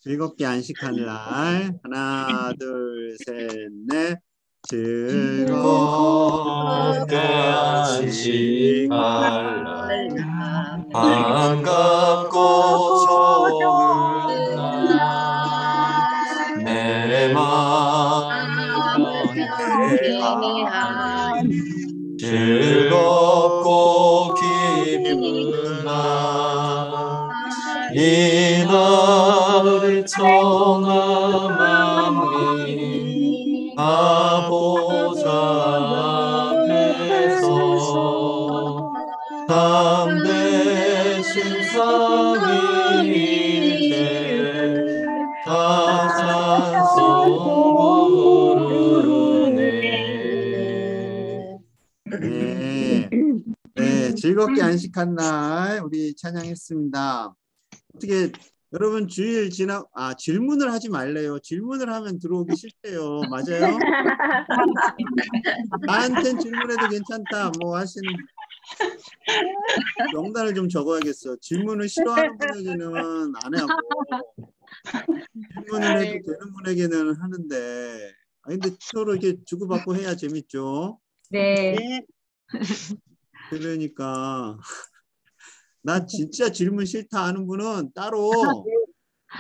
즐겁게 안식하는 날. 하나, 둘, 셋, 넷. 즐겁게 안식할 날. 반갑고 좋은 날. 내 마음을 경배하니 즐겁고 기쁜 날. 이 날을 청하 만민 아보좌 앞에서 담대신 상인이제 다 찬송 부르네. 네, 즐겁게 안식한 날 우리 찬양했습니다. 어떻게 여러분 주일 질문을 하지 말래요. 질문을 하면 들어오기 싫대요. 맞아요? 나한텐 질문해도 괜찮다 뭐 하시는 명단을 좀 적어야겠어. 질문을 싫어하는 분에게는 안 하고 질문을 해도 되는 분에게는 하는데 근데 서로 이렇게 주고받고 해야 재밌죠? 네. 그러니까 나 진짜 질문 싫다 하는 분은 따로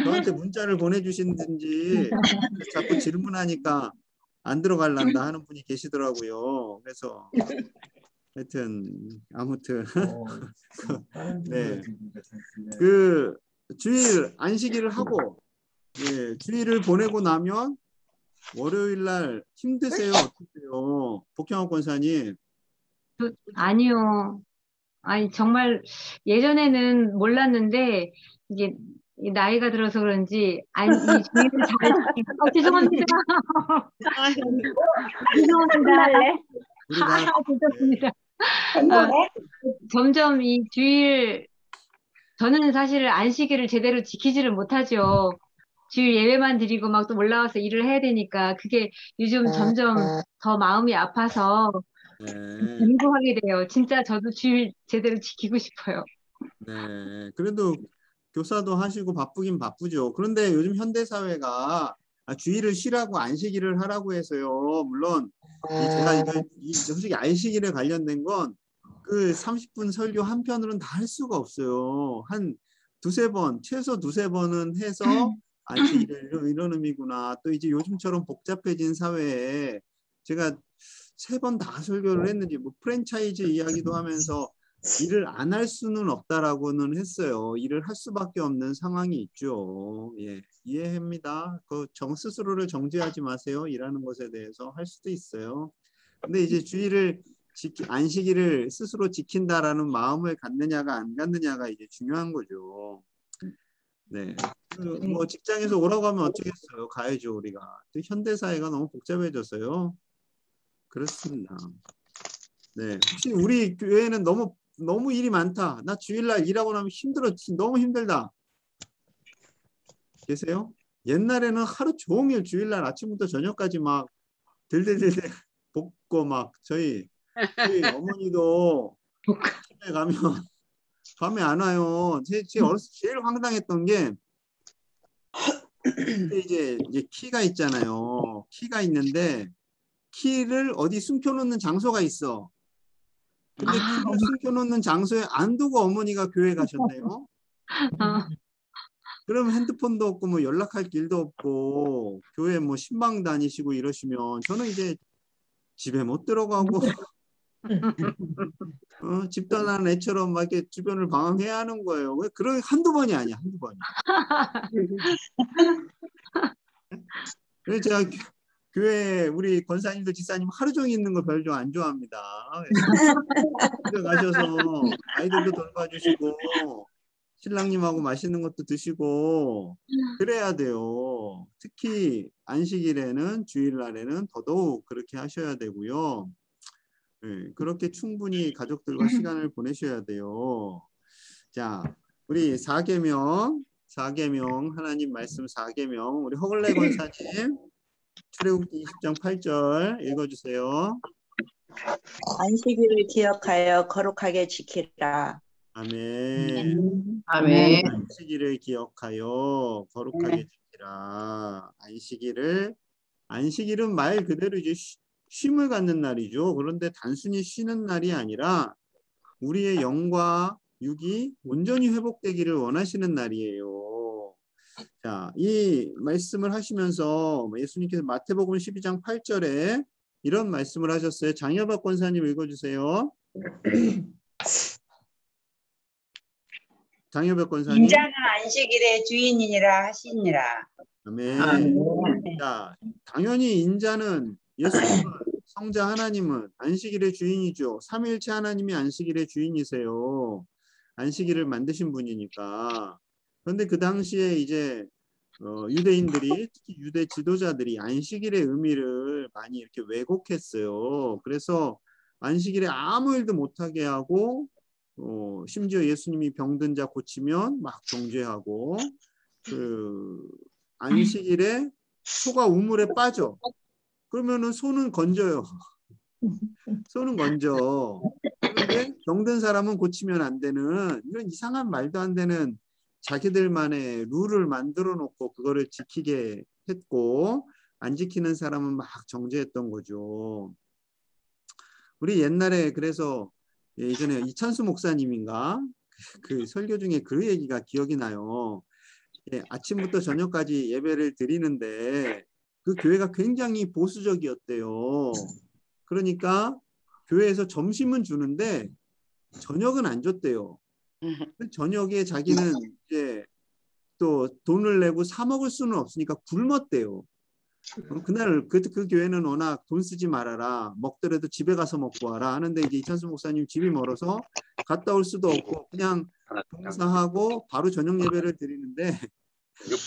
저한테 문자를 보내주시든지 자꾸 질문하니까 안 들어갈란다 하는 분이 계시더라고요. 그래서 아무튼 네, 그 주일 안식일을 하고 주일을 보내고 나면 월요일 날 힘드세요? 어떠세요? 복향옥 권사님. 아니요. 아니 정말 예전에는 몰랐는데 이게 나이가 들어서 그런지 이 주의를 잘 죄송합니다. 죄송합니다. 점점 이 주일 저는 사실 안식일을 제대로 지키지를 못하죠. 주일 예배만 드리고 막 또 올라와서 일을 해야 되니까 그게 요즘 점점 더 마음이 아파서 공부하게 돼요. 진짜 저도 주일 제대로 지키고 싶어요. 네, 그래도 교사도 하시고 바쁘긴 바쁘죠. 그런데 요즘 현대사회가 주일을 쉬라고 안식일을 하라고 해서요. 물론 제가 솔직히 안식일에 관련된 건 그 30분 설교 한 편으로는 다 할 수가 없어요. 한 두세 번, 최소 두세 번은 해서 안식일을 이런 의미구나. 또 이제 요즘처럼 복잡해진 사회에 제가 3번 다 설교를 했는지 뭐 프랜차이즈 이야기도 하면서 일을 안 할 수는 없다라고는 했어요. 일을 할 수밖에 없는 상황이 있죠. 예, 이해합니다. 스스로를 정죄하지 마세요. 일하는 것에 대해서 할 수도 있어요. 근데 이제 안식일을 스스로 지킨다라는 마음을 갖느냐가 안 갖느냐가 이제 중요한 거죠. 네. 뭐 직장에서 오라고 하면 어쩌겠어요. 가야죠, 우리가. 또 현대사회가 너무 복잡해져서요. 그렇습니다. 네. 혹시 우리 교회는 너무 일이 많다. 나 주일날 일하고 나면 힘들어. 너무 힘들다. 계세요? 옛날에는 하루 종일 주일날 아침부터 저녁까지 막 들들들들 볶고 막 저희 어머니도 집에 가면 밤에 안 와요. 제 어렸을 때 제일 황당했던 게 이제 키가 있잖아요. 키가 있는데 키를 어디 숨겨놓는 장소가 있어. 근데 키를 숨겨놓는 장소에 안 두고 어머니가 교회 가셨네요. 그럼 핸드폰도 없고 뭐 연락할 길도 없고 교회 뭐 신방 다니시고 이러시면 저는 이제 집에 못 들어가고 집 떠나는 애처럼 막 이렇게 주변을 방황해야 하는 거예요. 왜 그런 한두 번이 아니야, 한두 번이. 그래서 제가 교회 우리 권사님들 지사님 하루 종일 있는 거 별로 안 좋아합니다. 집에 가셔서 아이들도 돌봐주시고 신랑님하고 맛있는 것도 드시고 그래야 돼요. 특히 안식일에는 주일날에는 더더욱 그렇게 하셔야 되고요. 네, 그렇게 충분히 가족들과 시간을 보내셔야 돼요. 자, 우리 4계명 하나님 말씀 4계명 우리 허글레 권사님 출애굽기 20장 8절 읽어주세요. 안식일을 기억하여 거룩하게 지키라. 아멘. 아멘. 안식일을 기억하여 거룩하게 지키라. 안식일은 말 그대로 이제 쉼을 갖는 날이죠. 그런데 단순히 쉬는 날이 아니라 우리의 영과 육이 온전히 회복되기를 원하시는 날이에요. 자, 이 말씀을 하시면서 예수님께서 마태복음 12장 8절에 이런 말씀을 하셨어요. 장여박 권사님 읽어주세요. 장여박 권사님. 인자는 안식일의 주인이니라 하시니라. 아멘. 자, 당연히 인자는 예수님은 성자 하나님은 안식일의 주인이죠. 삼위일체 하나님이 안식일의 주인이세요. 안식일을 만드신 분이니까. 그런데 그 당시에 이제 유대인들이 특히 유대 지도자들이 안식일의 의미를 많이 이렇게 왜곡했어요. 그래서 안식일에 아무 일도 못하게 하고 심지어 예수님이 병든 자 고치면 막 정죄하고 그 안식일에 소가 우물에 빠져. 그러면은 소는 건져요. 소는 건져. 그런데 병든 사람은 고치면 안 되는 이런 이상한 말도 안 되는 자기들만의 룰을 만들어 놓고 그거를 지키게 했고 안 지키는 사람은 막 정죄했던 거죠. 우리 옛날에 그래서 예전에 이찬수 목사님인가 그 설교 중에 그 얘기가 기억이 나요. 아침부터 저녁까지 예배를 드리는데 그 교회가 굉장히 보수적이었대요. 그러니까 교회에서 점심은 주는데 저녁은 안 줬대요. 저녁에 자기는 이제 또 돈을 내고 사 먹을 수는 없으니까 굶었대요. 그날 그 교회는 워낙 돈 쓰지 말아라. 먹더라도 집에 가서 먹고 와라 하는데 이제 이찬수 목사님 집이 멀어서 갔다 올 수도 없고 그냥 봉사하고 바로 저녁 예배를 드리는데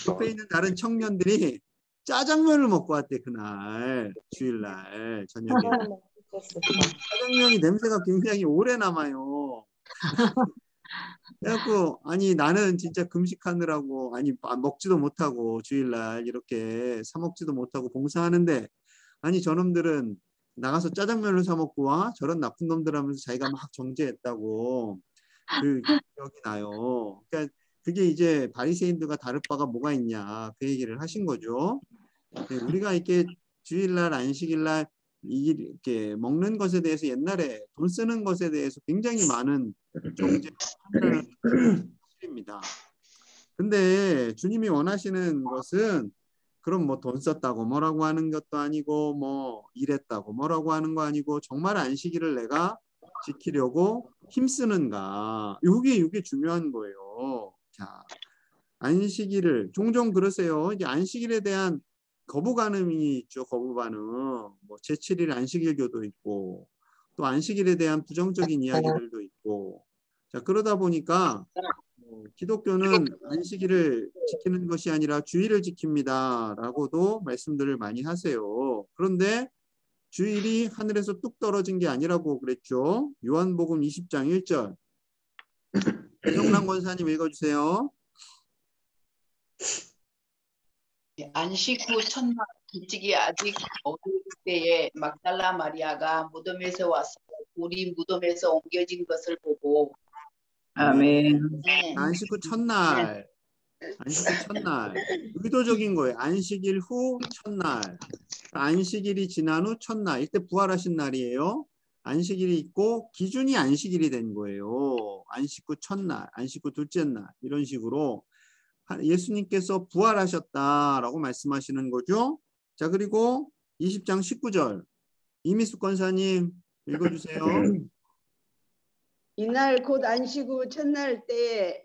옆에 있는 다른 청년들이 짜장면을 먹고 왔대. 그날 주일날 저녁에 짜장면이 냄새가 굉장히 오래 남아요. 그래갖고 아니 나는 진짜 금식하느라고 아니 먹지도 못하고 주일날 이렇게 사 먹지도 못하고 봉사하는데 아니 저놈들은 나가서 짜장면을 사 먹고 와 저런 나쁜 놈들 하면서 자기가 막 정죄했다고 그 기억이 나요. 그러니까 그게 이제 바리새인들과 다를 바가 뭐가 있냐 그 얘기를 하신 거죠. 네, 우리가 이렇게 주일날 안식일날 이렇게 먹는 것에 대해서 옛날에 돈 쓰는 것에 대해서 굉장히 많은 정죄 판단을 사실입니다. 근데 주님이 원하시는 것은 그럼 뭐 돈 썼다고 뭐라고 하는 것도 아니고 뭐 일했다고 뭐라고 하는 거 아니고 정말 안식일을 내가 지키려고 힘쓰는가 이게 중요한 거예요. 자, 안식일을 종종 그러세요. 이제 안식일에 대한 거부감이 있죠. 거부반응. 뭐 제7일 안식일교도 있고 또 안식일에 대한 부정적인 이야기들도 있고 자 그러다 보니까 기독교는 안식일을 지키는 것이 아니라 주일을 지킵니다 라고도 말씀들을 많이 하세요. 그런데 주일이 하늘에서 뚝 떨어진 게 아니라고 그랬죠. 요한복음 20장 1절 배정란 권사님 읽어주세요. 안식 후 첫날 일찍이 아직 어두울 때에 막달라 마리아가 무덤에서 와서 우리 무덤에서 옮겨진 것을 보고 아멘. 안식 후 첫날 의도적인 거예요. 안식일 후 첫날 안식일이 지난 후 첫날 이때 부활하신 날이에요. 안식일이 있고 기준이 안식일이 된 거예요. 안식 후 첫날 안식 후 둘째 날 이런 식으로 예수님께서 부활하셨다라고 말씀하시는 거죠. 자 그리고 20장 19절 이미숙 권사님 읽어주세요. 이날 곧 안식 후 첫날 때에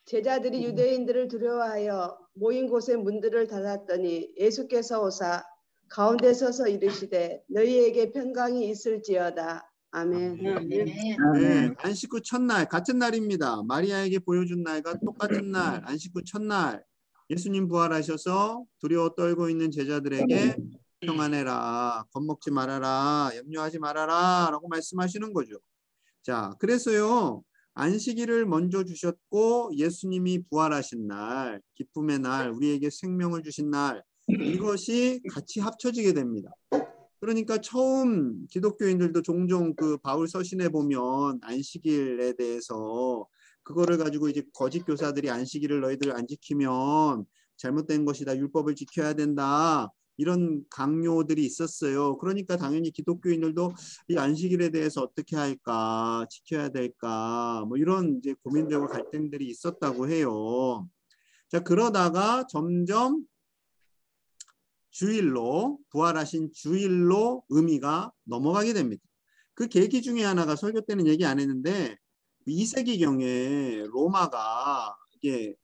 제자들이 유대인들을 두려워하여 모인 곳의 문들을 닫았더니 예수께서 오사 가운데 서서 이르시되 너희에게 평강이 있을지어다. 아멘. 네, 안식 후 첫날 같은 날입니다. 마리아에게 보여준 날과 똑같은 날 안식 후 첫날 예수님 부활하셔서 두려워 떨고 있는 제자들에게 평안해라, 겁먹지 말아라, 염려하지 말아라 라고 말씀하시는 거죠. 자, 그래서요 안식일을 먼저 주셨고 예수님이 부활하신 날, 기쁨의 날, 우리에게 생명을 주신 날 이것이 같이 합쳐지게 됩니다. 그러니까 처음 기독교인들도 종종 그 바울 서신에 보면 안식일에 대해서 그거를 가지고 이제 거짓 교사들이 안식일을 너희들 안 지키면 잘못된 것이다. 율법을 지켜야 된다. 이런 강요들이 있었어요. 그러니까 당연히 기독교인들도 이 안식일에 대해서 어떻게 할까, 지켜야 될까, 뭐 이런 이제 고민들과 갈등들이 있었다고 해요. 자, 그러다가 점점 주일로, 부활하신 주일로 의미가 넘어가게 됩니다. 그 계기 중에 하나가 설교 때는 얘기 안 했는데 2세기경에 로마가 이게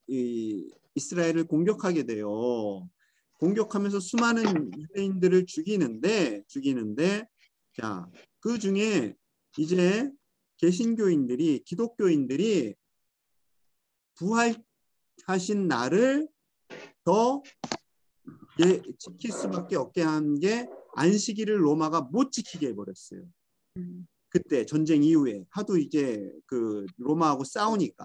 이스라엘을 공격하게 돼요. 공격하면서 수많은 유대인들을 죽이는데 자, 그 중에 이제 개신교인들이 기독교인들이 부활하신 날을 더 지킬 수밖에 없게 한 게 안식일을 로마가 못 지키게 해버렸어요. 그때 전쟁 이후에 하도 이제 그 로마하고 싸우니까.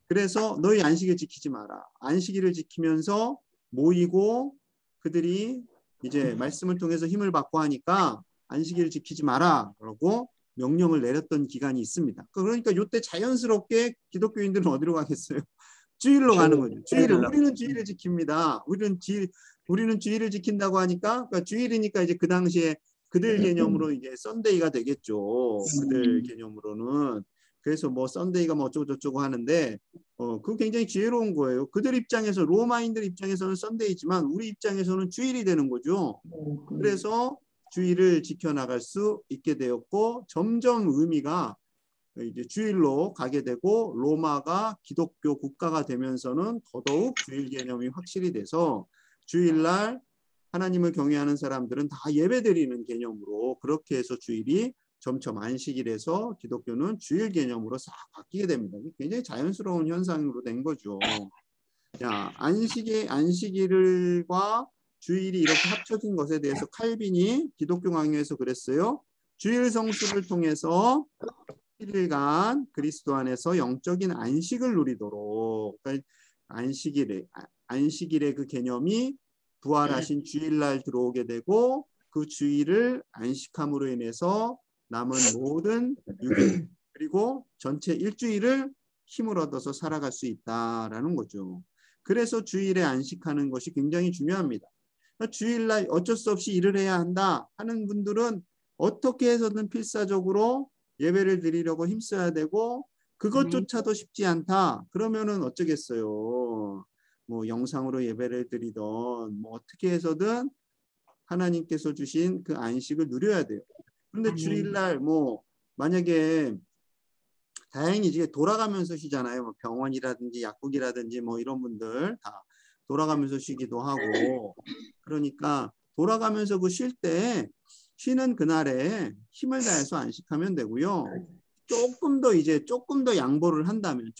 그래서 너희 안식일 지키지 마라. 안식일을 지키면서 모이고 그들이 이제 말씀을 통해서 힘을 받고 하니까 안식일을 지키지 마라. 그러고 명령을 내렸던 기간이 있습니다. 그러니까 이때 자연스럽게 기독교인들은 어디로 가겠어요? 주일로 가는 거죠. 우리는 주일을 지킵니다. 우리는 주일을 지킨다고 하니까, 그러니까 주일이니까 이제 그 당시에 그들 개념으로 이제 썬데이가 되겠죠. 그들 개념으로는. 그래서 뭐 썬데이가 뭐 어쩌고 저쩌고 하는데, 그거 굉장히 지혜로운 거예요. 그들 입장에서, 로마인들 입장에서는 썬데이지만 우리 입장에서는 주일이 되는 거죠. 그래서 주일을 지켜나갈 수 있게 되었고, 점점 의미가 이제 주일로 가게 되고, 로마가 기독교 국가가 되면서는 더더욱 주일 개념이 확실히 돼서 주일날 하나님을 경외하는 사람들은 다 예배드리는 개념으로 그렇게 해서 주일이 점점 안식일에서 기독교는 주일 개념으로 싹 바뀌게 됩니다. 굉장히 자연스러운 현상으로 된 거죠. 자, 안식일과 주일이 이렇게 합쳐진 것에 대해서 칼빈이 기독교 강요에서 그랬어요. 주일 성수를 통해서 7일간 그리스도 안에서 영적인 안식을 누리도록. 그러니까 안식일의 그 개념이 부활하신 주일날 들어오게 되고 그 주일을 안식함으로 인해서 남은 모든 6일 그리고 전체 일주일을 힘을 얻어서 살아갈 수 있다라는 거죠. 그래서 주일에 안식하는 것이 굉장히 중요합니다. 주일날 어쩔 수 없이 일을 해야 한다 하는 분들은 어떻게 해서든 필사적으로 예배를 드리려고 힘써야 되고 그것조차도 쉽지 않다. 그러면은 어쩌겠어요. 뭐 영상으로 예배를 드리던 뭐 어떻게 해서든 하나님께서 주신 그 안식을 누려야 돼요. 그런데 주일날 뭐 만약에 다행히 이제 돌아가면서 쉬잖아요. 뭐 병원이라든지 약국이라든지 뭐 이런 분들 다 돌아가면서 쉬기도 하고 그러니까 돌아가면서 그 쉴 때 쉬는 그날에 힘을 다해서 안식하면 되고요. 조금 더 양보를 한다면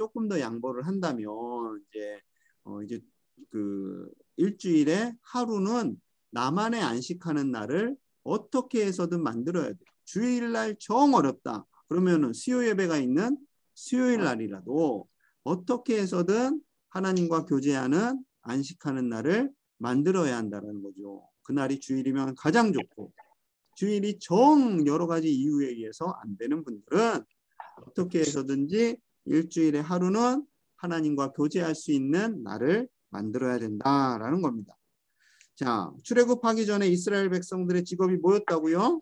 이제 그 일주일에 하루는 나만의 안식하는 날을 어떻게 해서든 만들어야 돼요. 주일날 정 어렵다. 그러면은 수요 예배가 있는 수요일 날이라도 어떻게 해서든 하나님과 교제하는 안식하는 날을 만들어야 한다는 거죠. 그날이 주일이면 가장 좋고 주일이 정 여러 가지 이유에 의해서 안 되는 분들은 어떻게 해서든지 일주일에 하루는 하나님과 교제할 수 있는 날을 만들어야 된다라는 겁니다. 자, 출애굽하기 전에 이스라엘 백성들의 직업이 뭐였다고요?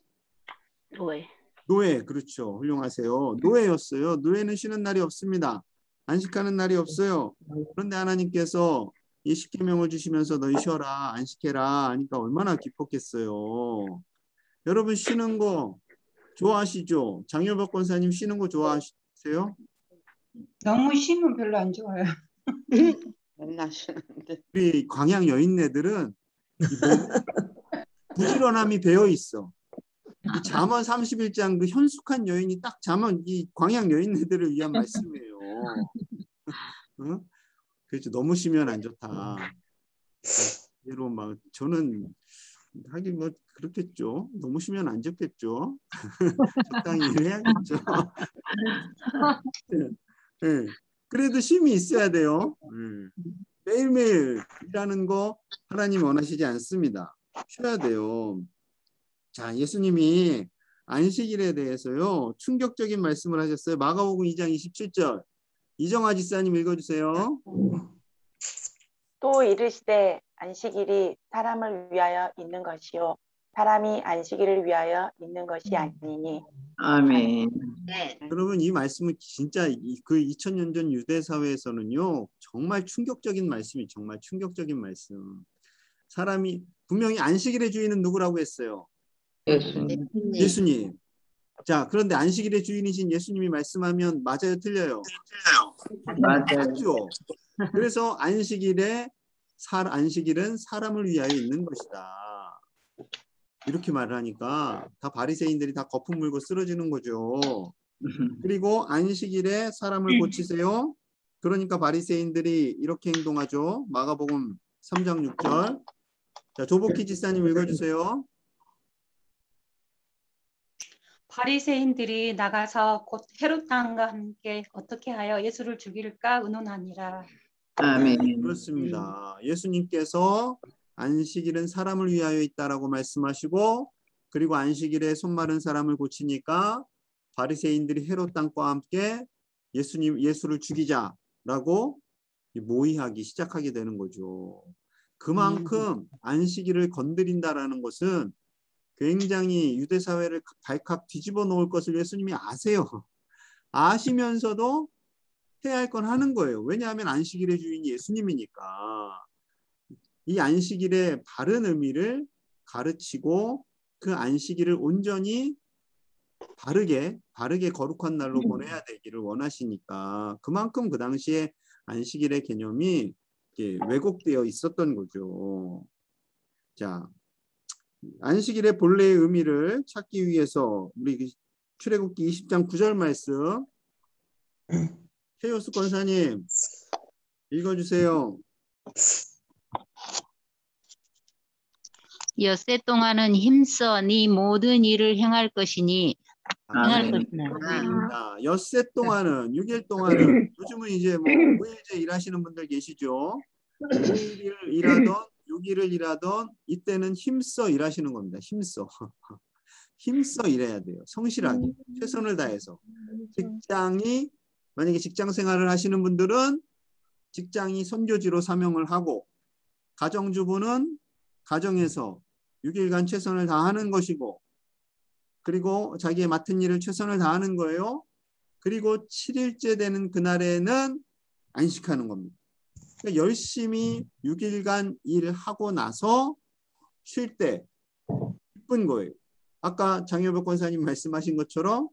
노예, 그렇죠. 훌륭하세요. 노예였어요. 노예는 쉬는 날이 없습니다. 안식하는 날이 없어요. 그런데 하나님께서 이 십계명을 주시면서 너희 쉬어라, 안식해라 하니까 얼마나 기뻤겠어요. 여러분 쉬는 거 좋아하시죠? 장효박 권사님 쉬는 거 좋아하세요? 너무 쉬면 별로 안 좋아요. 맨날 쉬는데. 우리 광양 여인네들은 부지런함이 배어 있어. 이 잠언 31장 그 현숙한 여인이 딱 잠언 이 광양 여인네들을 위한 말씀이에요. 어? 그렇죠. 너무 쉬면 안 좋다. 예로 막 저는 하긴 뭐 그렇겠죠. 너무 쉬면 안 좋겠죠. 적당히 일해야겠죠. 네. 그래도 쉼이 있어야 돼요. 매일매일 일하는 거 하나님 원하시지 않습니다. 쉬어야 돼요. 자, 예수님이 안식일에 대해서요. 충격적인 말씀을 하셨어요. 마가복음 2장 27절. 이정아 지사님 읽어주세요. 또 이르시되 안식일이 사람을 위하여 있는 것이요 사람이 안식일을 위하여 있는 것이 아니니. 아멘. 여러분 이 말씀은 진짜 그 2000년 전 유대 사회에서는요. 정말 충격적인 말씀이 정말 충격적인 말씀. 사람이 분명히 안식일의 주인은 누구라고 했어요? 예수님. 예수님. 자, 그런데 안식일의 주인이신 예수님이 말씀하면 맞아요, 틀려요? 맞아요. 맞죠. 그래서 안식일은 사람을 위하여 있는 것이다. 이렇게 말을 하니까 다 바리새인들이 다 거품 물고 쓰러지는 거죠. 그리고 안식일에 사람을 고치세요. 그러니까 바리새인들이 이렇게 행동하죠. 마가복음 3장 6절. 자, 조복희 지사님 읽어주세요. 바리새인들이 나가서 곧 헤롯 왕과 함께 어떻게 하여 예수를 죽일까 의논하니라. 아멘. 그렇습니다. 예수님께서 안식일은 사람을 위하여 있다라고 말씀하시고 그리고 안식일에 손 마른 사람을 고치니까 바리새인들이 헤롯 왕과 함께 예수를 죽이자라고 모의하기 시작하게 되는 거죠. 그만큼 안식일을 건드린다라는 것은 굉장히 유대 사회를 발칵 뒤집어 놓을 것을 예수님이 아세요. 아시면서도 해야 할 건 하는 거예요. 왜냐하면 안식일의 주인이 예수님이니까. 이 안식일의 바른 의미를 가르치고 그 안식일을 온전히 바르게 거룩한 날로 보내야 되기를 원하시니까 그만큼 그 당시에 안식일의 개념이 왜곡되어 있었던 거죠. 자, 안식일의 본래의 의미를 찾기 위해서 우리 출애굽기 20장 9절 말씀 최효수 권사님 읽어주세요. 엿새 동안은 힘써 네 모든 일을 행할 것이니 행할 것이나. 엿새 동안은 6일 동안은 요즘은 이제 뭐 5일째 일하시는 분들 계시죠. 5일을 일하던 6일을 일하던 이때는 힘써 일하시는 겁니다. 힘써 일해야 돼요. 성실하게 최선을 다해서. 만약에 직장 생활을 하시는 분들은 직장이 선교지로 사명을 하고 가정주부는 가정에서 6일간 최선을 다하는 것이고 그리고 자기의 맡은 일을 최선을 다하는 거예요. 그리고 7일째 되는 그날에는 안식하는 겁니다. 그러니까 열심히 6일간 일하고 나서 쉴 때 기쁜 거예요. 아까 장효벽 권사님 말씀하신 것처럼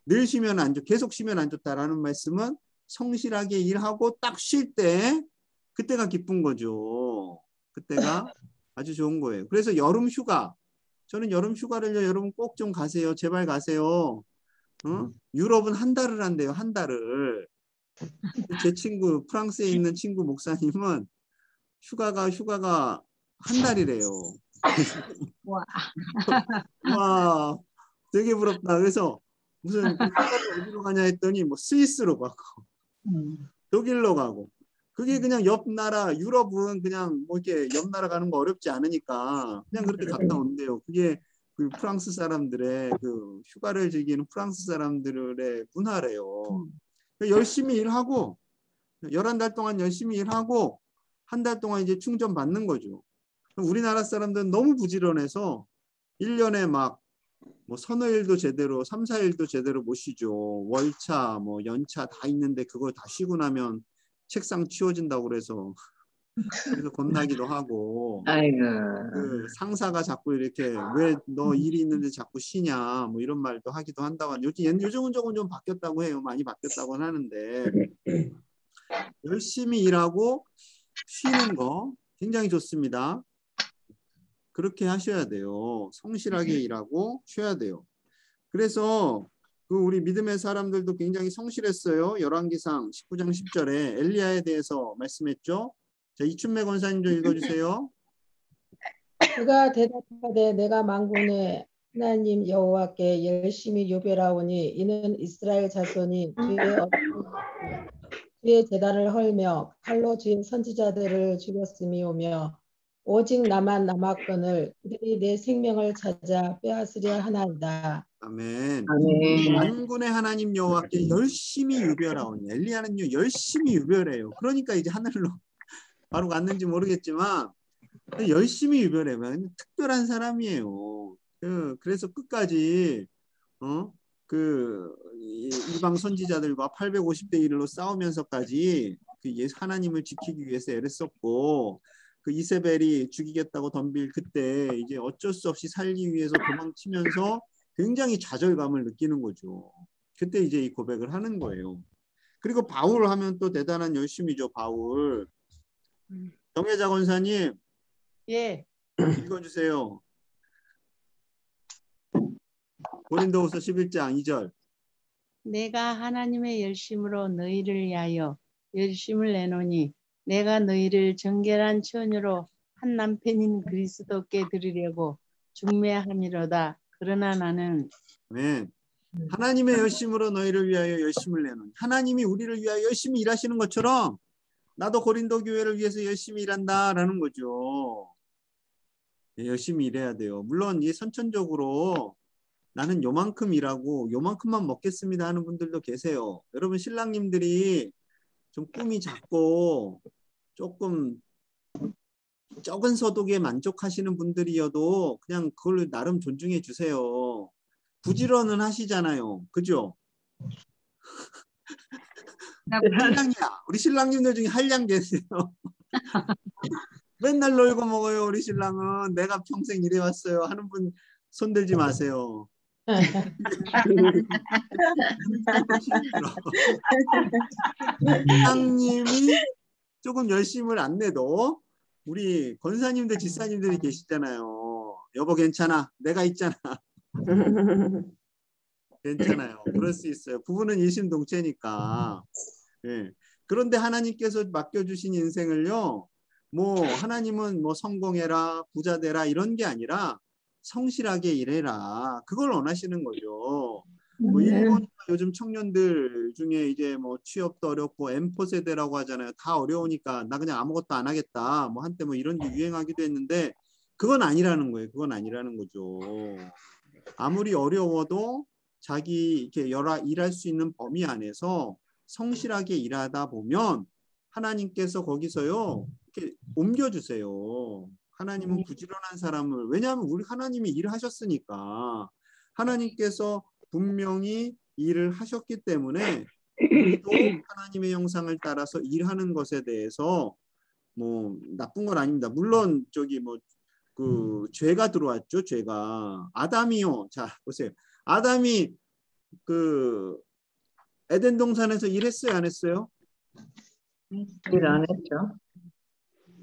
늘 쉬면 안 좋, 계속 쉬면 안 좋다라는 말씀은 성실하게 일하고 딱 쉴 때 그때가 기쁜 거죠. 그때가 아주 좋은 거예요. 그래서 여름 휴가, 저는 여름 휴가를요, 여러분 꼭 좀 가세요. 제발 가세요. 유럽은 한 달을 한대요. 한 달을. 제 친구, 프랑스에 있는 친구 목사님은 휴가가 한 달이래요. 와, 되게 부럽다. 그래서 무슨 휴가를 어디로 가냐 했더니 뭐 스위스로 가고 독일로 가고 그게 그냥 옆 나라 유럽은 그냥 뭐 이렇게 옆 나라 가는 거 어렵지 않으니까 그냥 그렇게 갔다 온대요. 그게 그 프랑스 사람들의 그 휴가를 즐기는 프랑스 사람들의 문화래요. 열심히 일하고 11달 동안 열심히 일하고 한 달 동안 이제 충전 받는 거죠. 우리나라 사람들은 너무 부지런해서 1년에 막 뭐 서너 일도 제대로 3, 4일도 제대로 못 쉬죠. 월차 뭐 연차 다 있는데 그걸 다 쉬고 나면 책상 치워진다고 그래서 겁나기도 하고 아이고. 그 상사가 자꾸 이렇게 왜 너 일이 있는데 자꾸 쉬냐 뭐 이런 말도 하기도 한다고 요즘은 조금 좀 바뀌었다고 해요. 많이 바뀌었다고는 하는데 열심히 일하고 쉬는 거 굉장히 좋습니다. 그렇게 하셔야 돼요. 성실하게 일하고 쉬어야 돼요. 그래서 그 우리 믿음의 사람들도 굉장히 성실했어요. 열왕기상 19장 10절에 엘리야에 대해서 말씀했죠. 자, 이춘매 권사님 좀 읽어주세요. 그가 대답하되 내가 만군의 하나님 여호와께 열심히 요별하오니 이는 이스라엘 자손이 주의 제단을 헐며 칼로 주의 선지자들을 죽였음이오며 오직 나만 남았거늘 그들이 내 생명을 찾아 빼앗으려 하나이다. 아멘. 아멘. 만군의 하나님 여호와께 열심히 유별하오니 엘리야는요 열심히 유별해요. 그러니까 이제 하늘로 바로 갔는지 모르겠지만 열심히 유별해요. 특별한 사람이에요. 그래서 끝까지 이방 선지자들과 850대 1로 싸우면서까지 그 하나님을 지키기 위해서 애를 썼고, 그 이세벨이 죽이겠다고 덤빌 그때 이제 어쩔 수 없이 살기 위해서 도망치면서 굉장히 좌절감을 느끼는 거죠. 그때 이제 이 고백을 하는 거예요. 그리고 바울 하면 또 대단한 열심이죠. 바울. 정혜자 권사님. 예. 읽어주세요. 고린도후서 11장 2절. 내가 하나님의 열심으로 너희를 위하여 열심을 내노니 내가 너희를 정결한 처녀로 한 남편인 그리스도께 드리려고 중매함이로다. 그러나 나는 아멘. 하나님의 열심으로 너희를 위하여 열심을 내노니, 하나님이 우리를 위하여 열심히 일하시는 것처럼 나도 고린도 교회를 위해서 열심히 일한다라는 거죠. 열심히 일해야 돼요. 물론 이 선천적으로 나는 요만큼 일하고 요만큼만 먹겠습니다 하는 분들도 계세요. 여러분 신랑님들이 좀 꿈이 작고 조금 적은 소득에 만족하시는 분들이어도 그냥 그걸 나름 존중해 주세요. 부지런은 하시잖아요. 그죠? 한량이야. 우리 신랑님들 중에 한량 계세요. 맨날 놀고 먹어요. 우리 신랑은 내가 평생 일해왔어요 하는 분 손들지 마세요. 신랑님이 조금 열심을 안 내도 우리 권사님들 지사님들이 계시잖아요. 여보 괜찮아. 내가 있잖아. 괜찮아요. 그럴 수 있어요. 부부는 일심동체니까. 네. 그런데 하나님께서 맡겨주신 인생을요, 뭐 하나님은 뭐 성공해라, 부자 되라 이런 게 아니라 성실하게 일해라. 그걸 원하시는 거죠. 뭐 일본 요즘 청년들 중에 이제 뭐 취업도 어렵고 M4 세대라고 하잖아요. 다 어려우니까 나 그냥 아무것도 안 하겠다. 뭐 한때 뭐 이런 게 유행하기도 했는데 그건 아니라는 거예요. 그건 아니라는 거죠. 아무리 어려워도 자기 이렇게 일할 수 있는 범위 안에서 성실하게 일하다 보면 하나님께서 거기서요 이렇게 옮겨주세요. 하나님은 부지런한 사람을, 왜냐하면 우리 하나님이 일을 하셨으니까 하나님께서 분명히 일을 하셨기 때문에 우리도 하나님의 형상을 따라서 일하는 것에 대해서 뭐 나쁜 건 아닙니다. 물론 저기 뭐 그 죄가 들어왔죠. 죄가. 아담이요. 자 보세요. 아담이 그 에덴 동산에서 일했어요, 안 했어요? 일 안 했죠.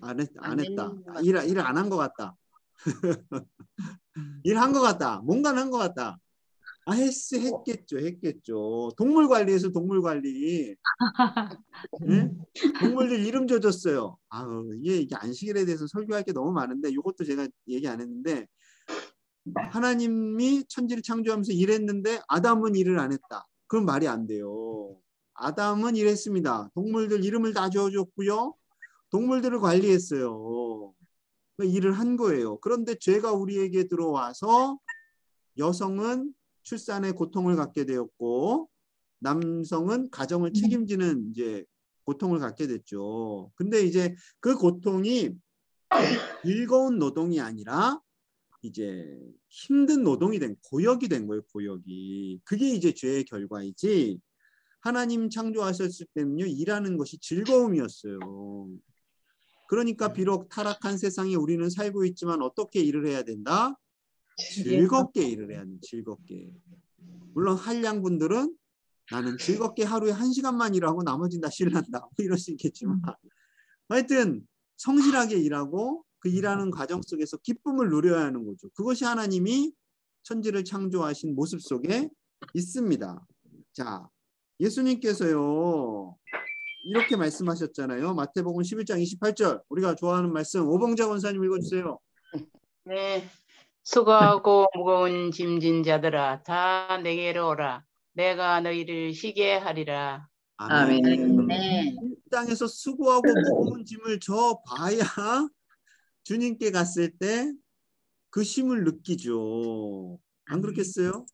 안 했다. 일 안 한 것 같다. 일한 것 같다. 뭔가는 한 것 같다. 했겠죠. 동물 관리에서 동물 관리. 네? 동물들 이름 줘줬어요. 이게 안식일에 대해서 설교할 게 너무 많은데 이것도 제가 얘기 안 했는데, 하나님이 천지를 창조하면서 일했는데 아담은 일을 안 했다. 그럼 말이 안 돼요. 아담은 일했습니다. 동물들 이름을 다 지어줬고요. 동물들을 관리했어요. 일을 한 거예요. 그런데 죄가 우리에게 들어와서 여성은 출산의 고통을 갖게 되었고 남성은 가정을 책임지는 이제 고통을 갖게 됐죠. 근데 이제 그 고통이 즐거운 노동이 아니라 이제 힘든 노동이 고역이 된 거예요. 고역이. 그게 이제 죄의 결과이지, 하나님 창조하셨을 때는요 일하는 것이 즐거움이었어요. 그러니까 비록 타락한 세상에 우리는 살고 있지만 어떻게 일을 해야 된다? 즐겁게 일을 해야 된다. 즐겁게. 물론 한량분들은 나는 즐겁게 하루에 1시간만 일하고 나머지는 다 쉴란다 뭐 이럴 수 있겠지만 하여튼 성실하게 일하고 그 일하는 과정 속에서 기쁨을 누려야 하는 거죠. 그것이 하나님이 천지를 창조하신 모습 속에 있습니다. 자, 예수님께서요 이렇게 말씀하셨잖아요. 마태복음 11장 28절 우리가 좋아하는 말씀, 오봉자 권사님 읽어주세요. 네, 수고하고 무거운 짐진 자들아 다 내게로 오라. 내가 너희를 쉬게 하리라. 아멘. 이 땅에서 수고하고 무거운 짐을 져 봐야 주님께 갔을 때 그 쉼을 느끼죠. 안 그렇겠어요?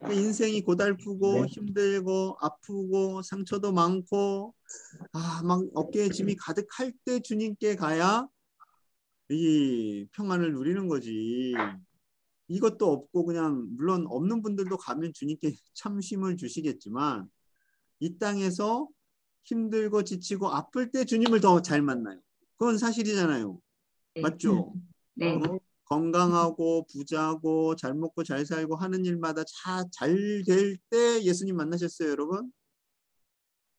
인생이 고달프고 힘들고 아프고 상처도 많고 막 어깨에 짐이 가득할 때 주님께 가야 이 평안을 누리는 거지. 이것도 없고 그냥 물론 없는 분들도 가면 주님께 참 쉼을 주시겠지만 이 땅에서 힘들고 지치고 아플 때 주님을 더 잘 만나요. 그건 사실이잖아요. 맞죠? 네. 건강하고 부자고 잘 먹고 잘 살고 하는 일마다 잘 될 때 예수님 만나셨어요, 여러분?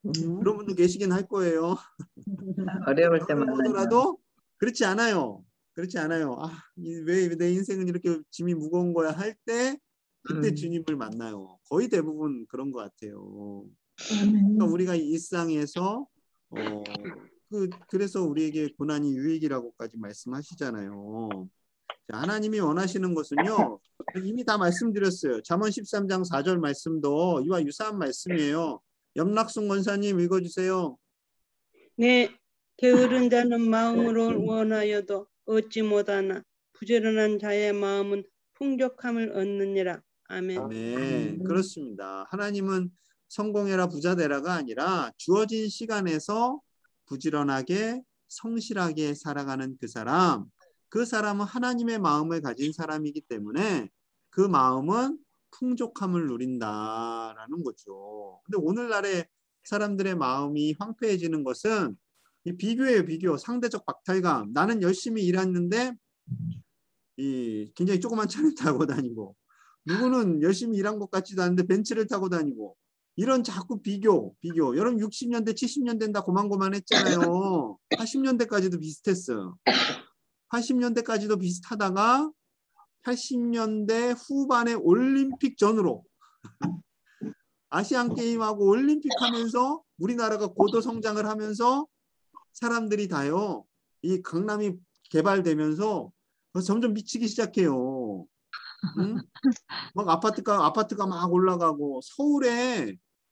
그런 분도 계시긴 할 거예요. 어려울 때 만나요. 보더라도 그렇지 않아요. 그렇지 않아요. 왜 내 인생은 이렇게 짐이 무거운 거야 할 때 그때 주님을 만나요. 거의 대부분 그런 것 같아요. 그러니까 우리가 일상에서 그래서 우리에게 고난이 유익이라고까지 말씀하시잖아요. 자, 하나님이 원하시는 것은요. 이미 다 말씀드렸어요. 잠언 13장 4절 말씀도 이와 유사한 말씀이에요. 염락순 권사님 읽어주세요. 네, 게으른 자는 마음으로 원하여도 얻지 못하나 부지런한 자의 마음은 풍족함을 얻느니라. 아멘. 네, 그렇습니다. 하나님은 성공해라 부자 되라가 아니라 주어진 시간에서 부지런하게 성실하게 살아가는 그 사람은 하나님의 마음을 가진 사람이기 때문에 그 마음은 풍족함을 누린다라는 거죠. 근데 오늘날의 사람들의 마음이 황폐해지는 것은 비교예요, 비교. 상대적 박탈감. 나는 열심히 일했는데 굉장히 조그만 차를 타고 다니고 누구는 열심히 일한 것 같지도 않은데 벤츠를 타고 다니고 이런 자꾸 비교. 여러분 60년대, 70년대 된다 고만고만했잖아요. 80년대까지도 비슷했어요. 80년대까지도 비슷하다가 80년대 후반에 올림픽 전후로 아시안 게임하고 올림픽 하면서 우리나라가 고도 성장을 하면서 사람들이 다요. 이 강남이 개발되면서 점점 미치기 시작해요. 응? 막 아파트가 막 올라가고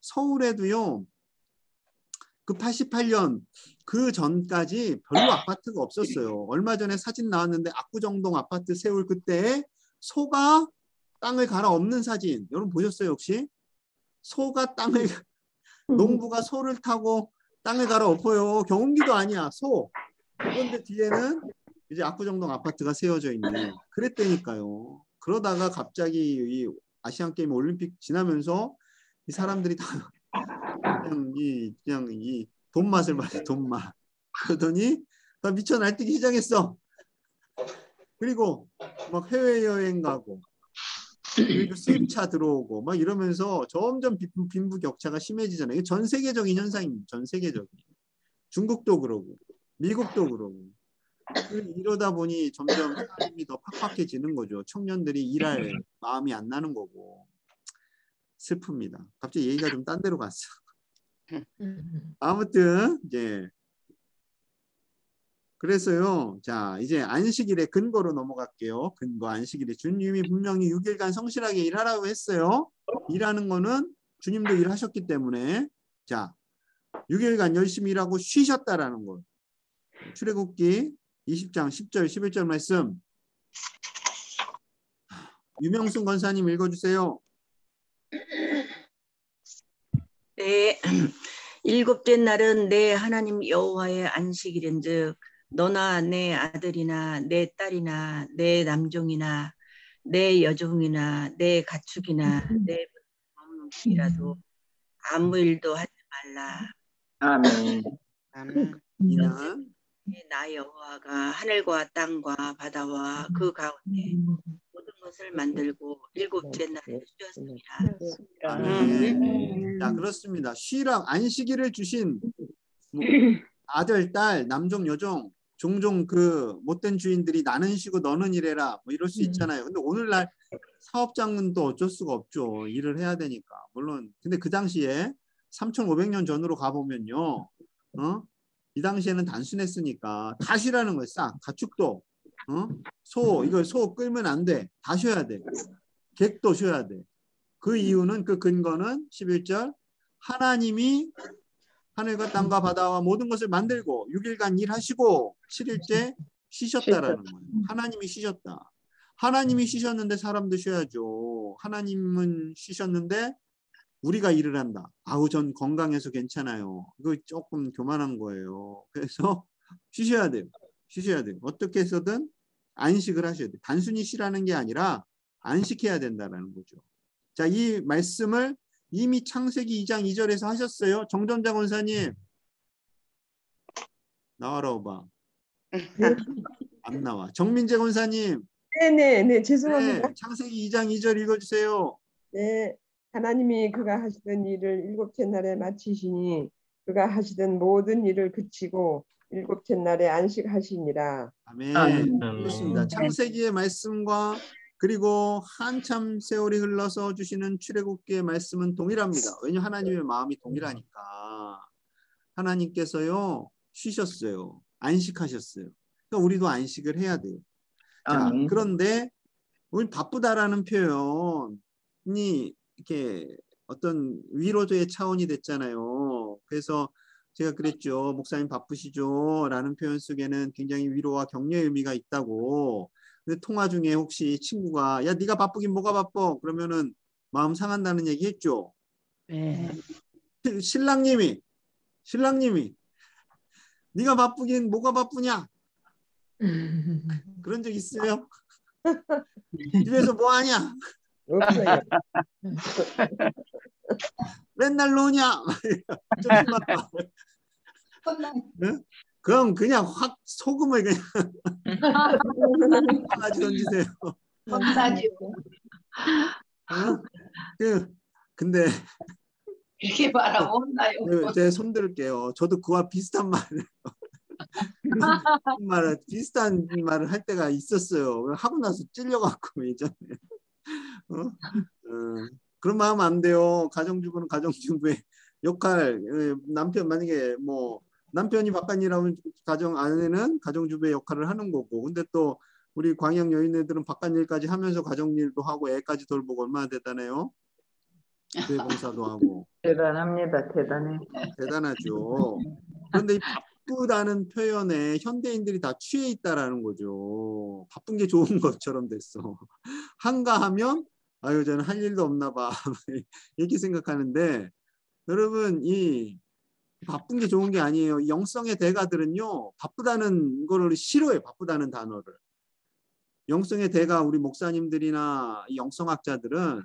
서울에도요. 그 88년 그 전까지 별로 아파트가 없었어요. 얼마 전에 사진 나왔는데 압구정동 아파트 세울 그때 소가 땅을 갈아엎는 사진 여러분 보셨어요 혹시? 소가 농부가 소를 타고 땅을 갈아엎어요. 경운기도 아니야 소. 그런데 뒤에는 이제 압구정동 아파트가 세워져 있는 그랬다니까요. 그러다가 갑자기 이 아시안 게임 올림픽 지나면서 이 사람들이 다 그냥 이 돈맛을 마셔 돈맛. 그러더니 다 미쳐 날뛰기 시작했어. 그리고 막 해외여행 가고 그리고 수입차 들어오고 막 이러면서 점점 빈부격차가 심해지잖아요. 이게 전 세계적인 현상입니다. 전 세계적인. 중국도 그러고 미국도 그러고 이러다 보니 점점 삶이 더 팍팍해지는 거죠. 청년들이 일할 마음이 안 나는 거고 슬픕니다. 갑자기 얘기가 좀 딴 데로 갔어. 아무튼 이제 그래서요. 자 이제 안식일의 근거로 넘어갈게요. 근거 안식일에 주님이 분명히 6일간 성실하게 일하라고 했어요. 일하는 거는 주님도 일하셨기 때문에 자 6일간 열심히 일하고 쉬셨다라는 거. 출애굽기 20장 10절 11절 말씀 유명순 권사님 읽어주세요. 네, 일곱째 날은 내 하나님 여호와의 안식일인즉 너나 내 아들이나 내 딸이나 내 남종이나 내 여종이나 내 가축이나 내 몸이라도 아무 일도 하지 말라. 아멘. 이는 나 여호와가 하늘과 땅과 바다와 그 가운데 모든 것을 만들고 일곱째 날에 쉬었습니다. 자 그렇습니다. 쉬라 안식일을 주신 아들, 딸, 남종, 여종 종종 그 못된 주인들이 나는 쉬고 너는 일해라 뭐 이럴 수 있잖아요. 근데 오늘날 사업장은 또 어쩔 수가 없죠. 일을 해야 되니까. 물론 근데 그 당시에 3,500년 전으로 가보면요. 이 당시에는 단순했으니까 다 쉬라는 거예요. 싹 가축도 소 끌면 안 돼. 다 쉬어야 돼. 객도 쉬어야 돼. 그 이유는 그 근거는 11절 하나님이 하늘과 땅과 바다와 모든 것을 만들고 6일간 일하시고 7일째 쉬셨다라는 거예요. 하나님이 쉬셨다. 하나님이 쉬셨는데 사람도 쉬어야죠. 하나님은 쉬셨는데 우리가 일을 한다. 아우 전 건강해서 괜찮아요. 이거 조금 교만한 거예요. 그래서 쉬셔야 돼요. 쉬셔야 돼요. 어떻게 해서든 안식을 하셔야 돼요. 단순히 쉬라는 게 아니라 안식해야 된다는 거죠. 자, 이 말씀을 이미 창세기 2장 2절에서 하셨어요. 정전자 권사님 나와라 봐. 안 나와. 정민재 권사님. 네네네, 죄송합니다. 네, 창세기 2장 2절 읽어주세요. 네, 하나님이 그가 하시던 일을 일곱째 날에 마치시니 그가 하시던 모든 일을 그치고 일곱째 날에 안식하시니라. 아멘. 그렇습니다. 창세기의 말씀과 그리고 한참 세월이 흘러서 주시는 출애굽기의 말씀은 동일합니다. 왜냐하면 하나님의 마음이 동일하니까. 하나님께서요 쉬셨어요. 안식하셨어요. 그러니까 우리도 안식을 해야 돼요. 자, 그런데 우리 바쁘다라는 표현이 이렇게 어떤 위로의 차원이 됐잖아요. 그래서 제가 그랬죠. 목사님 바쁘시죠? 라는 표현 속에는 굉장히 위로와 격려의 의미가 있다고. 근데 통화 중에 혹시 친구가 야 네가 바쁘긴 뭐가 바빠? 그러면은 마음 상한다는 얘기 했죠. 네. 신랑님이 네가 바쁘긴 뭐가 바쁘냐? 그런 적 있어요? 집에서 뭐 하냐? 없어요. 맨날 노냐? 응? 그럼 그냥 확 소금을 그냥 바가지 던지세요. 근데 이렇게 말하면 혼나요. 제 손 들을게요. 저도 그와 비슷한 비슷한 말을 할 때가 있었어요. 하고 나서 찔려갖고 예전에. 그런 마음 안 돼요. 가정주부는 가정주부의 역할. 남편 만약에 뭐 남편이 바깥일하면 가정 아내는 가정주부의 역할을 하는 거고. 근데 또 우리 광양 여인네들은 바깥일까지 하면서 가정일도 하고 애까지 돌보고 얼마나 대단해요. 교회 봉사도 하고. 대단합니다. 대단해. 대단하죠. 그런데 이 바쁘다는 표현에 현대인들이 다 취해 있다라는 거죠. 바쁜 게 좋은 것처럼 됐어. 한가하면 아유 저는 할 일도 없나 봐 이렇게 생각하는데 여러분 이 바쁜 게 좋은 게 아니에요. 영성의 대가들은요 바쁘다는 거를 싫어해요. 바쁘다는 단어를. 영성의 대가 우리 목사님들이나 영성학자들은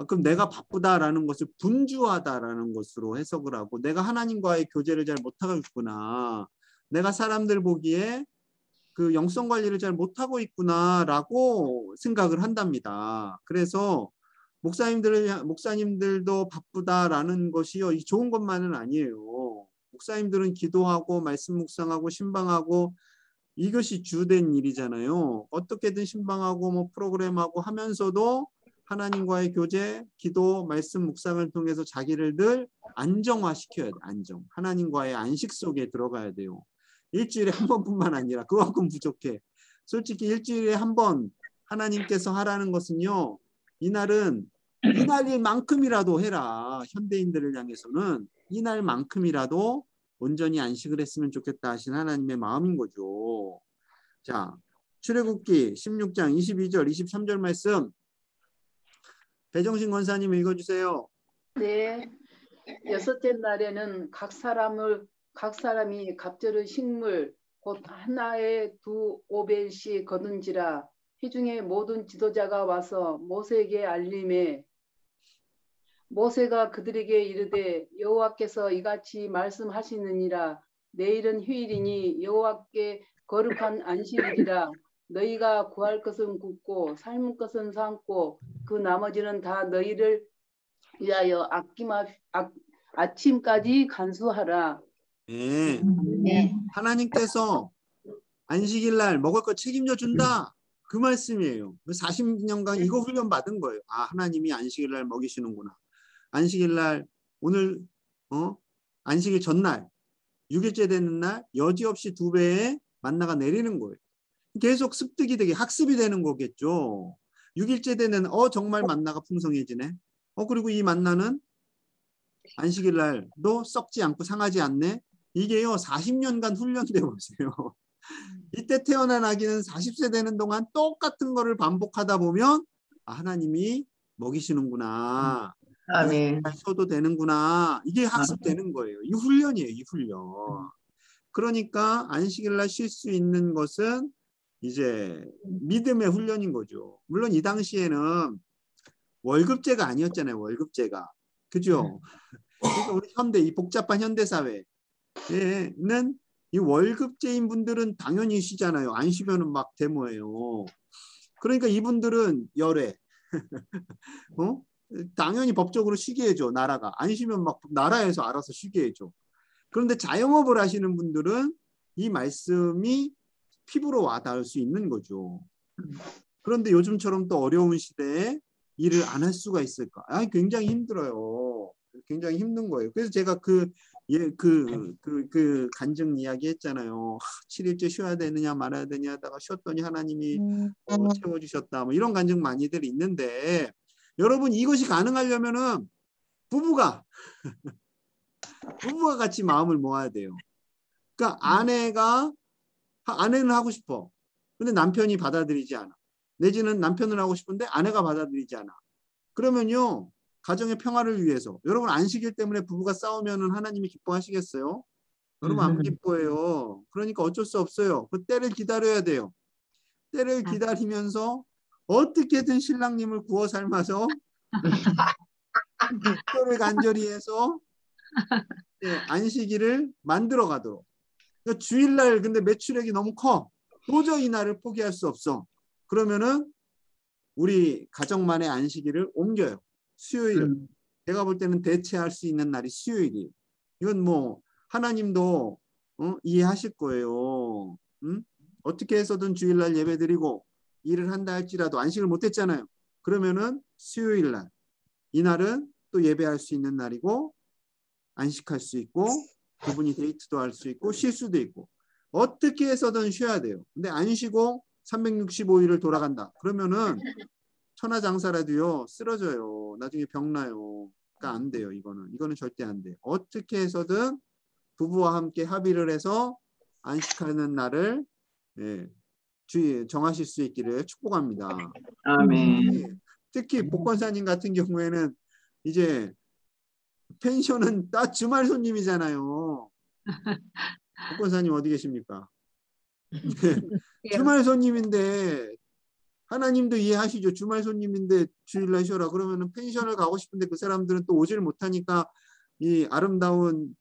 그럼 내가 바쁘다라는 것을 분주하다라는 것으로 해석을 하고 내가 하나님과의 교제를 잘 못하고 있구나. 내가 사람들 보기에 그 영성 관리를 잘 못하고 있구나라고 생각을 한답니다. 그래서 목사님들도 바쁘다라는 것이요. 이 좋은 것만은 아니에요. 목사님들은 기도하고 말씀 묵상하고 신방하고 이것이 주된 일이잖아요. 어떻게든 신방하고 뭐 프로그램하고 하면서도 하나님과의 교제, 기도, 말씀 묵상을 통해서 자기를 늘 안정화시켜야 돼. 안정. 하나님과의 안식 속에 들어가야 돼요. 일주일에 한 번뿐만 아니라 그만큼 부족해. 솔직히 일주일에 한 번 하나님께서 하라는 것은요. 이날은 이날만큼이라도 해라. 현대인들을 향해서는 이날만큼이라도 온전히 안식을 했으면 좋겠다 하신 하나님의 마음인 거죠. 자, 출애굽기 16장 22절 23절 말씀 배정신 권사님 읽어주세요. 네, 여섯째 날에는 각 사람이 갑절의 식물 곧 하나에 2오벨씩 거둔지라. 회중의 모든 지도자가 와서 모세에게 알림해 모세가 그들에게 이르되 여호와께서 이같이 말씀하시느니라. 내일은 휴일이니 여호와께 거룩한 안식일이라. 너희가 구할 것은 굽고 삶을 것은 삶고 그 나머지는 다 너희를 위하여 아침까지 간수하라. 네. 하나님께서 안식일 날 먹을 거 책임져 준다. 그 말씀이에요. 40년간 이거 훈련 받은 거예요. 아, 하나님이 안식일 날 먹이시는구나. 안식일 날 오늘 안식일 전날 6일째 되는 날 여지없이 2배의 만나가 내리는 거예요. 계속 습득이 되게 학습이 되는 거겠죠. 6일째 되는 정말 만나가 풍성해지네. 그리고 이 만나는 안식일 날도 썩지 않고 상하지 않네. 이게요 40년간 훈련돼 보세요. 이때 태어난 아기는 40세 되는 동안 똑같은 거를 반복하다 보면 하나님이 먹이시는구나. 아멘. 쉬어도 되는구나. 이게 학습되는 거예요. 이 훈련이에요. 이 훈련. 그러니까 안식일 날 쉴 수 있는 것은 이제 믿음의 훈련인 거죠. 물론 이 당시에는 월급제가 아니었잖아요. 월급제가. 그죠? 그러니까 우리 현대, 이 복잡한 현대 사회에는 이 월급제인 분들은 당연히 쉬잖아요. 안 쉬면은 막 데모예요. 그러니까 이분들은 열애. 당연히 법적으로 쉬게 해줘. 나라가. 안 쉬면 막 나라에서 알아서 쉬게 해줘. 그런데 자영업을 하시는 분들은 이 말씀이 피부로 와닿을 수 있는 거죠. 그런데 요즘처럼 또 어려운 시대에 일을 안 할 수가 있을까? 굉장히 힘들어요. 굉장히 힘든 거예요. 그래서 제가 그 간증 이야기 했잖아요. 7일째 쉬어야 되느냐 말아야 되냐 하다가 쉬었더니 하나님이 채워주셨다. 뭐 이런 간증 많이들 있는데 여러분 이것이 가능하려면은 부부가 같이 마음을 모아야 돼요. 그러니까 아내는 하고 싶어. 근데 남편이 받아들이지 않아. 내지는 남편은 하고 싶은데 아내가 받아들이지 않아. 그러면요. 가정의 평화를 위해서. 여러분 안식일 때문에 부부가 싸우면은 하나님이 기뻐하시겠어요? 여러분 안 기뻐해요. 그러니까 어쩔 수 없어요. 그 때를 기다려야 돼요. 때를 기다리면서 어떻게든 신랑님을 구워 삶아서 뼈를 간절히 해서 안식일을 만들어 가도록. 그러니까 주일날 근데 매출액이 너무 커. 도저히 이날을 포기할 수 없어. 그러면은 우리 가정만의 안식일을 옮겨요. 수요일. 제가 볼 때는 대체할 수 있는 날이 수요일이에요. 이건 뭐 하나님도 이해하실 거예요. 어떻게 해서든 주일날 예배드리고 일을 한다 할지라도 안식을 못했잖아요. 그러면은 수요일날 이날은 또 예배할 수 있는 날이고 안식할 수 있고 두 분이 데이트도 할 수 있고 쉴 수도 있고 어떻게 해서든 쉬어야 돼요. 근데 안 쉬고 365일을 돌아간다. 그러면은 천하장사라도요 쓰러져요. 나중에 병나요. 그러니까 안 돼요. 이거는 절대 안 돼요. 어떻게 해서든 부부와 함께 합의를 해서 안식하는 날을 정하실 수 있기를 축복합니다. 아멘. 특히 복권사님 같은 경우에는 이제 펜션은 다 주말 손님이잖아요. 복권사님 어디 계십니까? 주말 손님인데 하나님도 이해하시죠. 주말 손님인데 주일날 쉬어라. 그러면은 펜션을 가고 싶은데 그 사람들은 또 오지를 못하니까 이 아름다운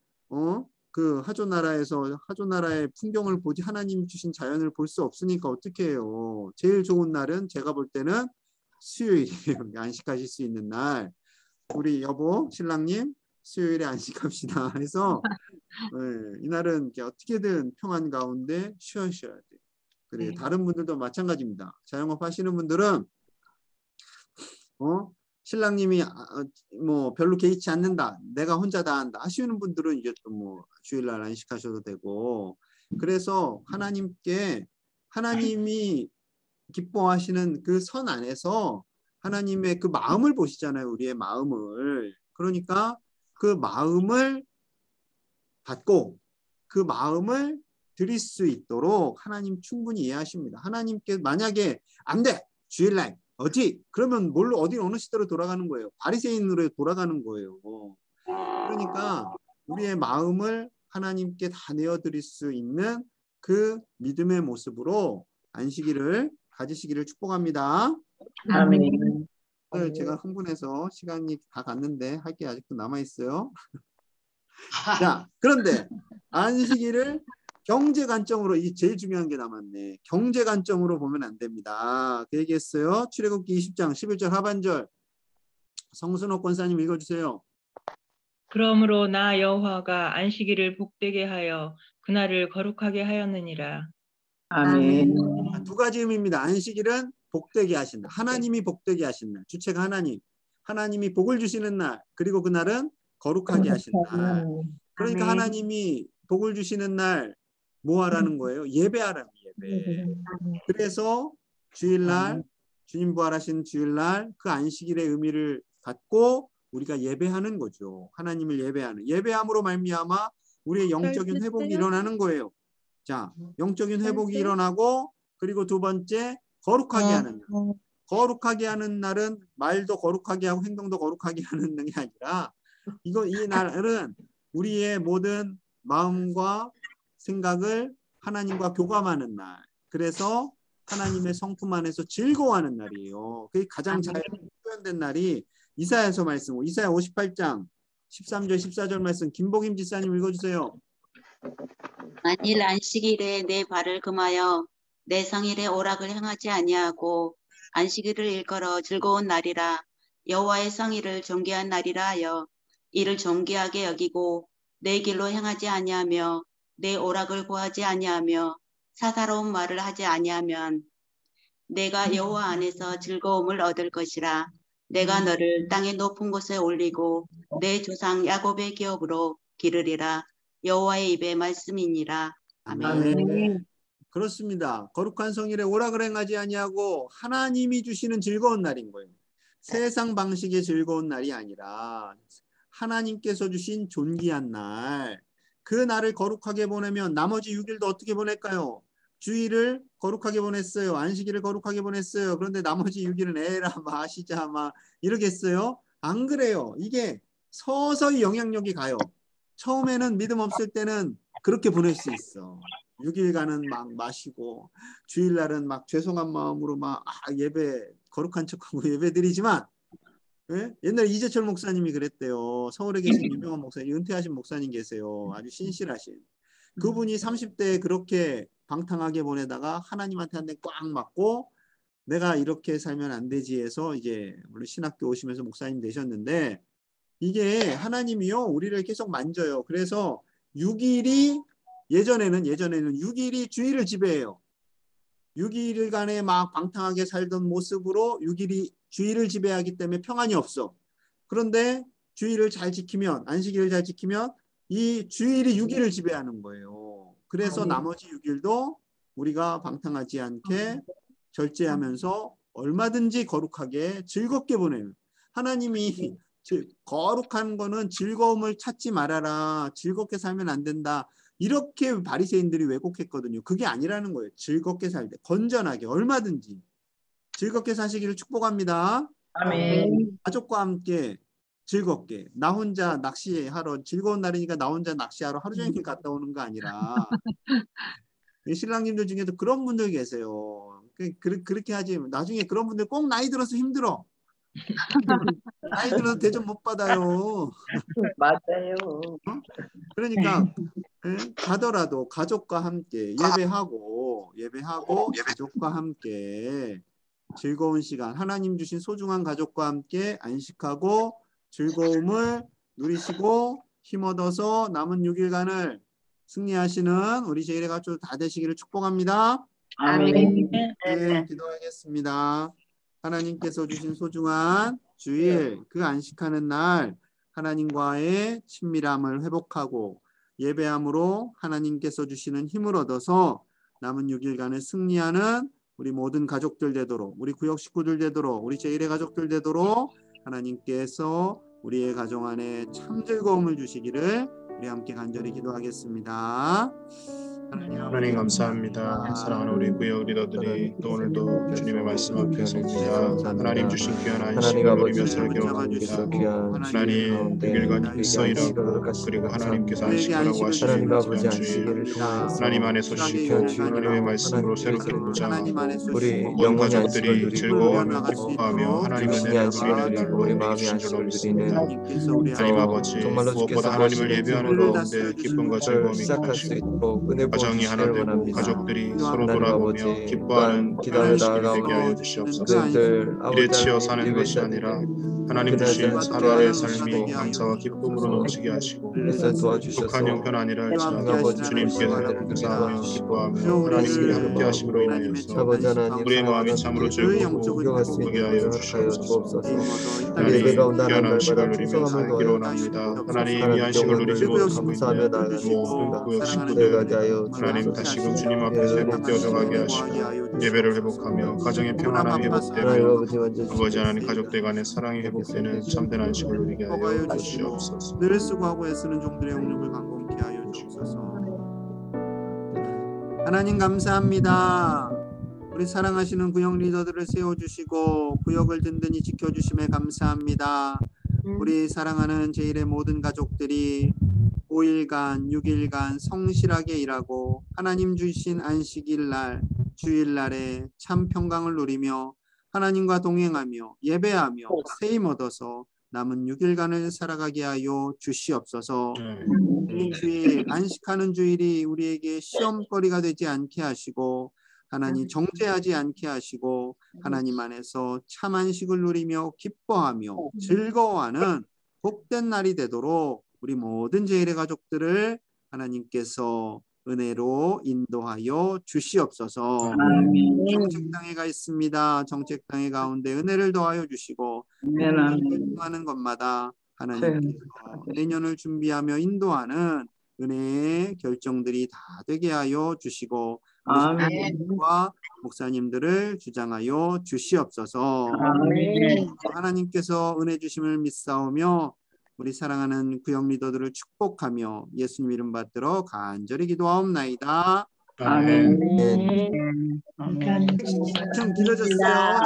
그 하조나라의 풍경을 보지 하나님 주신 자연을 볼 수 없으니까 어떻게 해요. 제일 좋은 날은 제가 볼 때는 수요일이에요. 안식하실 수 있는 날. 우리 여보 신랑님 수요일에 안식합시다 해서 이날은 어떻게든 평안 가운데 쉬어야 돼요. 그래 다른 분들도 마찬가지입니다. 자영업 하시는 분들은 신랑님이 뭐 별로 개의치 않는다. 내가 혼자 다 한다. 하시는 분들은 이제 또 뭐 주일날 안식하셔도 되고 그래서 하나님이 기뻐하시는 그 선 안에서 하나님의 그 마음을 보시잖아요. 우리의 마음을. 그러니까 그 마음을 받고 그 마음을 드릴 수 있도록 하나님 충분히 이해하십니다. 하나님께 만약에 안 돼! 주일날 어디? 그러면 어디 어느 시대로 돌아가는 거예요? 바리새인으로 돌아가는 거예요. 그러니까 우리의 마음을 하나님께 다 내어드릴 수 있는 그 믿음의 모습으로 안식일을 가지시기를 축복합니다. 아멘. 제가 흥분해서 시간이 다 갔는데 할 게 아직도 남아있어요. 자, 그런데 안식일을 경제 관점으로 이 제일 중요한 게 남았네. 경제 관점으로 보면 안 됩니다. 그 얘기했어요. 출애굽기 20장 11절 하반절 성순옥 권사님 읽어주세요. 그러므로 나 여호와가 안식일을 복되게 하여 그날을 거룩하게 하였느니라. 아멘. 두 가지 의미입니다. 안식일은 복되게 하신다. 하나님이 복되게 하신 날. 주체가 하나님. 하나님이 복을 주시는 날. 그리고 그날은 거룩하게 하신 날. 그러니까 하나님이 복을 주시는 날 뭐 하라는 거예요? 예배하라는 예배. 그래서 주일날 주님 부활하신 주일날 그 안식일의 의미를 갖고 우리가 예배하는 거죠. 하나님을 예배하는. 예배함으로 말미암아 우리의 영적인 회복이 일어나는 거예요. 자, 영적인 회복이 일어나고 그리고 두 번째 거룩하게 하는 날. 거룩하게 하는 날은 말도 거룩하게 하고 행동도 거룩하게 하는 게 아니라 이 날은 우리의 모든 마음과 생각을 하나님과 교감하는 날. 그래서 하나님의 성품 안에서 즐거워하는 날이에요. 그게 가장 잘 표현된 날이 이사야서 말씀, 이사야 58장 13절 14절 말씀 김복임 지사님 읽어주세요. 만일 안식일에 내 발을 금하여 내 성일에 오락을 행하지 아니하고 안식일을 일컬어 즐거운 날이라 여호와의 성일을 존귀한 날이라 하여 이를 존귀하게 여기고 내 길로 행하지 아니하며 내 오락을 구하지 아니하며 사사로운 말을 하지 아니하면 내가 여호와 안에서 즐거움을 얻을 것이라. 내가 너를 땅의 높은 곳에 올리고 내 조상 야곱의 기업으로 기르리라. 여호와의 입의 말씀이니라. 아멘. 그렇습니다. 거룩한 성일에 오락을 행하지 아니하고 하나님이 주시는 즐거운 날인 거예요. 세상 방식의 즐거운 날이 아니라 하나님께서 주신 존귀한 날. 그 날을 거룩하게 보내면 나머지 6일도 어떻게 보낼까요? 주일을 거룩하게 보냈어요. 안식일을 거룩하게 보냈어요. 그런데 나머지 6일은 에라 마시자 막 이러겠어요? 안 그래요. 이게 서서히 영향력이 가요. 처음에는 믿음 없을 때는 그렇게 보낼 수 있어. 6일간은 막 마시고 주일날은 막 죄송한 마음으로 막 예배 거룩한 척하고 예배드리지만 예? 옛날에 이재철 목사님이 그랬대요. 서울에 계신 유명한 목사님, 은퇴하신 목사님 계세요. 아주 신실하신. 그분이 30대에 그렇게 방탕하게 보내다가 하나님한테 한 대 꽉 맞고 내가 이렇게 살면 안 되지 해서 이제 물론 신학교 오시면서 목사님 되셨는데 이게 하나님이요 우리를 계속 만져요. 그래서 6일이 예전에는 6일이 주일을 지배해요. 6일간에 막 방탕하게 살던 모습으로 6일이 주일을 지배하기 때문에 평안이 없어. 그런데 주일을 잘 지키면 안식일을 잘 지키면 이 주일이 6일을 지배하는 거예요. 그래서 나머지 6일도 우리가 방탕하지 않게 절제하면서 얼마든지 거룩하게 즐겁게 보내는 하나님이 거룩한 거는 즐거움을 찾지 말아라. 즐겁게 살면 안 된다. 이렇게 바리새인들이 왜곡했거든요. 그게 아니라는 거예요. 즐겁게 살 때 건전하게 얼마든지 즐겁게 사시기를 축복합니다. 아멘. 가족과 함께 즐겁게 나 혼자 낚시하러 즐거운 날이니까 나 혼자 낚시하러 하루 종일 갔다 오는 거 아니라 신랑님들 중에도 그런 분들 계세요. 그렇게 하지 나중에 그런 분들 꼭 나이 들어서 힘들어. 나이 들어서 대접 못 받아요. 맞아요. 그러니까 가더라도 가족과 함께 예배하고 가족과 함께 즐거운 시간 하나님 주신 소중한 가족과 함께 안식하고 즐거움을 누리시고 힘 얻어서 남은 6일간을 승리하시는 우리 제1의 가족 다 되시기를 축복합니다. 아멘. 네, 기도하겠습니다. 하나님께서 주신 소중한 주일 그 안식하는 날 하나님과의 친밀함을 회복하고 예배함으로 하나님께서 주시는 힘을 얻어서 남은 6일간을 승리하는 우리 모든 가족들 되도록 우리 구역 식구들 되도록 우리 제1의 가족들 되도록 하나님께서 우리의 가정 안에 참 즐거움을 주시기를 우리 함께 간절히 기도하겠습니다. 하나님 감사합니다. 사랑하는 우리 구역 리더들이 또 오늘도 주님의 말씀 앞에 섭니다. 하나님 주신 귀한 안식을 누리며 살기로 합니다. 하나님 6일간 일서 일하고 그리고 하나님께서 안식하라고 하시는 귀한 주일 하나님 안에서 쉬고 하나님의 말씀으로 새롭게 무장하고 모든 가족들이 즐거워하며 기뻐하며 하나님의 은혜를 누리는 날로 되게 주신 줄로 믿습니다. 하나님 아버지 무엇보다 하나님을 예배하는 가운데 기쁨과 즐거움이 있으시고 가정이 하나 되고 가족들이 서로 돌아보며 기뻐하는 안식일이 되게 하여 주시옵소서. 일에 치여 사는 것이 아니라 하나님 주신 하루하루의 삶이 감사와 기쁨으로 넘치게 하시고 독한 형편 아니라 할지라도 주님께서 감사하며 기뻐하며 하나님께 함께 하심으로 인하여서 우리의 마음이 참으로 즐겁고 기쁘게 하여 주시옵소서. 하나님 귀한 안식을 누리며 살기로 원합니다. 하나님 이 안식을 누리시고 감사하며 나아가시고 구역 식구들 하나님 다시금 주님 앞에 회복되어져 가게 하시고 예배를 회복하며 가정의 평안함이 회복되며 아버지 하나님 가족들 간의 사랑이 회복되는 참된 안식을 누리게 하여 주시옵소서. 늘 수고하고 애쓰는 종들의 영역을 강건케 하여 주옵소서. 하나님 감사합니다. 우리 사랑하시는 구역 리더들을 세워주시고 구역을 든든히 지켜주심에 감사합니다. 우리 사랑하는 제1의 모든 가족들이 5일간 6일간 성실하게 일하고 하나님 주신 안식일날 주일날에 참 평강을 누리며 하나님과 동행하며 예배하며 세임 얻어서 남은 6일간을 살아가게 하여 주시옵소서. 이 주일 안식하는 주일이 우리에게 시험거리가 되지 않게 하시고 하나님 정죄하지 않게 하시고 하나님 안에서 참 안식을 누리며 기뻐하며 즐거워하는 복된 날이 되도록 우리 모든 제1의 가족들을 하나님께서 은혜로 인도하여 주시옵소서. 정책 당회가 있습니다. 정책 당회 가운데 은혜를 더하여 주시고 결정하는 것마다 하나님께서 내년을 준비하며 인도하는 은혜의 결정들이 다 되게 하여 주시고 과 목사님들을 주장하여 주시옵소서. 하나님께서 은혜 주심을 믿사오며 우리 사랑하는 구역 리더들을 축복하며 예수님 이름 받들어 간절히 기도하옵나이다. 아멘. 좀 길어졌어요.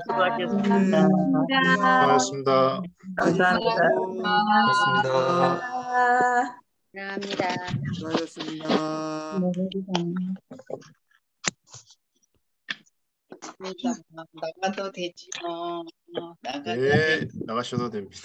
수고하셨습니다. 고맙습니다. 감사합니다. 수고하셨습니다. 나가도 되지. 나가도 네, 나가셔도 됩니다.